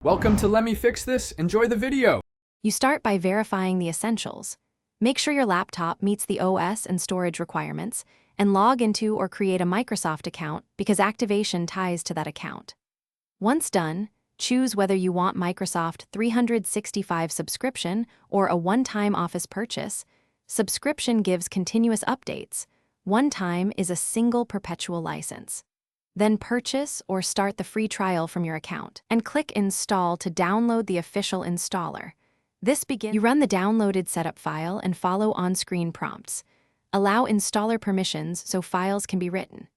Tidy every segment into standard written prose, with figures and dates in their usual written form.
Welcome to Let Me Fix This. Enjoy the video. You start by verifying the essentials. Make sure your laptop meets the OS and storage requirements, and log into or create a Microsoft account because activation ties to that account. Once done, choose whether you want Microsoft 365 subscription or a one-time Office purchase. Subscription gives continuous updates. One-time is a single perpetual license. Then purchase or start the free trial from your account, and click Install to download the official installer. You run the downloaded setup file and follow on-screen prompts. Allow installer permissions so files can be written.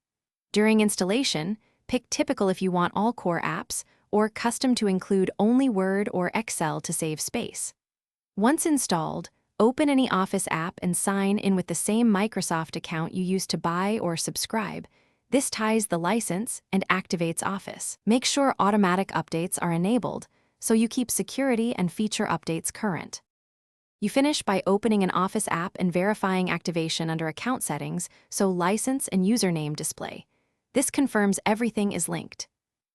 During installation, pick Typical if you want all core apps, or Custom to include only Word or Excel to save space. Once installed, open any Office app and sign in with the same Microsoft account you used to buy or subscribe. This ties the license and activates Office. Make sure automatic updates are enabled so you keep security and feature updates current. You finish by opening an Office app and verifying activation under Account Settings so license and username display. This confirms everything is linked.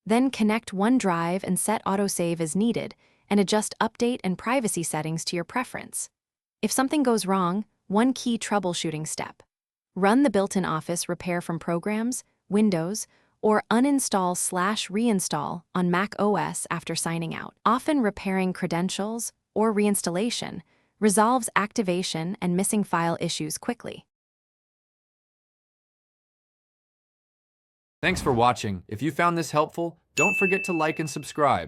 Then connect OneDrive and set autosave as needed and adjust update and privacy settings to your preference. If something goes wrong, one key troubleshooting step. Run the built-in Office repair from Programs, Windows, or uninstall/reinstall on Mac OS after signing out. Often repairing credentials or reinstallation resolves activation and missing file issues quickly. Thanks for watching. If you found this helpful, don't forget to like and subscribe.